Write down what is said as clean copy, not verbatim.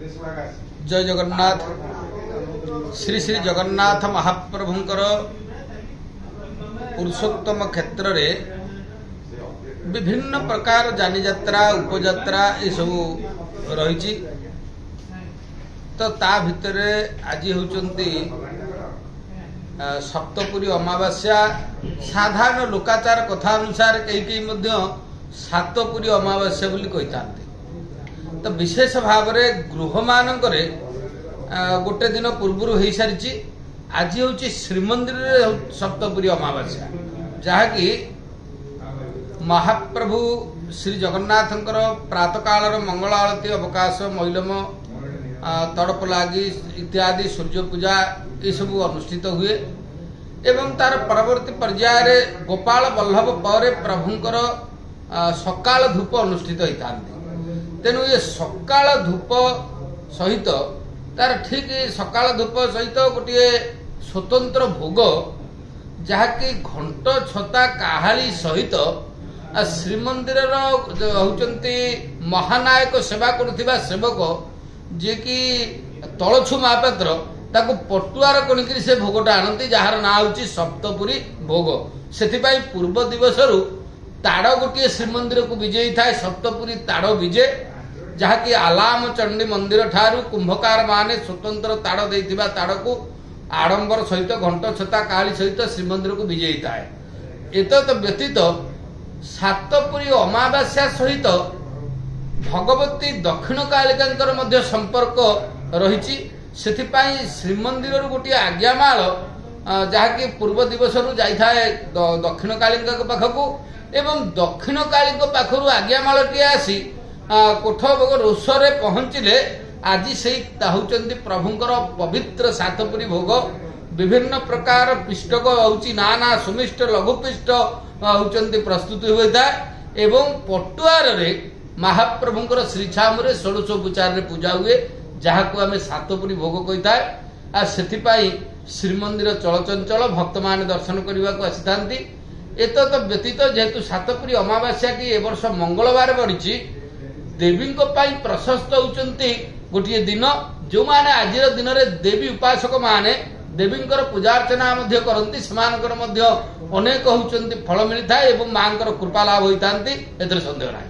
जय जगन्नाथ। श्री श्री जगन्नाथ महाप्रभुंकर पुरुषोत्तम क्षेत्र रे विभिन्न प्रकार जानी यात्रा उपयात्रा ये सब रही। तो ता भितर आज होचंती सप्तपुरी अमावास्या। साधारण लोकाचार कथा अनुसार कई सातपुरी अमावास्या बोली कही। तो विशेष भाव में गृह मानक गोटे दिन पूर्व हो सारी। आज हूँ श्रीमंदिर सप्तपुरी अमावास्या, जहाँकि महाप्रभु श्री जगन्नाथंकर प्रातः काल मंगल आरती अवकाश मैलम तड़प लगी इत्यादि सूर्य पूजा ये सब अनुष्ठित हुए एवं तार परवर्ती पर्याय गोपाल वल्लभ पर प्रभुंकर सकाल धूप अनुष्ठित होता। तेणु ये सकाल धूप सहित तार ठीक सकाल धूप सहित गोटे स्वतंत्र भोग जहाँकि घंट छता काहाली सहित श्रीमंदिर होचंती महानायक सेवा करुथिबा सेवक जे कि तलछु महापात्र ताको पटुआर कणिकरी से भोगटा आनती, जार ना होची सप्तपुरी भोग। सेथिपाई पूर्व दिवसरु ताड़ गोटे श्रीमंदिर को विजयी थाए सप्तपुरी ताड़ विजय, जहाँकि आलाम चंडी मंदिर ठारू कुंभकार माने स्वतंत्र ताड़ देइथिबा ताड़ को आडंबर सहित घंट छता काली सहित श्रीमंदिर को विजयी थाए। एतत् व्यतीत सातपुरी अमावास्या सहित भगवती दक्षिण कालिकांकर मध्य संपर्क रही। सेथिपाई श्रीमंदिर गोटे आज्ञामाल जहाँकि पूर्व दिवस जाए दक्षिण कालिका पाखकू एवं दक्षिण काली पाखर आज्ञामालटी आसी कोठभोग रोषरे पहुंचले। आज से होचंती प्रभुंकर पवित्र सातपुरी भोग विभिन्न प्रकार पिष्टक होची नाना सुमिष्ट लघुपिष्ट होचंती प्रस्तुति होता एवं पटुआर रे महाप्रभुंकर श्रीछामुरे षोडशोपचार पूजा हुए, जहाँ को आम सातपुरी भोग कही था। से श्रीमंदिर चलचंचल भक्त मान दर्शन करने को आसी था। एतत् व्यतीत जेहेतु सातपुरी अमावास्या की ए वर्ष मंगलवार बढ़ी देवी प्रशस्त होचंती गोटे दिन जो माने आज दिन में देवी उपासक माने देवींकर पूजार्चना करती सेमानकर अनेक होचंती फल मिलता है एवं मां कृपा लाभ होता। एथरे संदेह ना।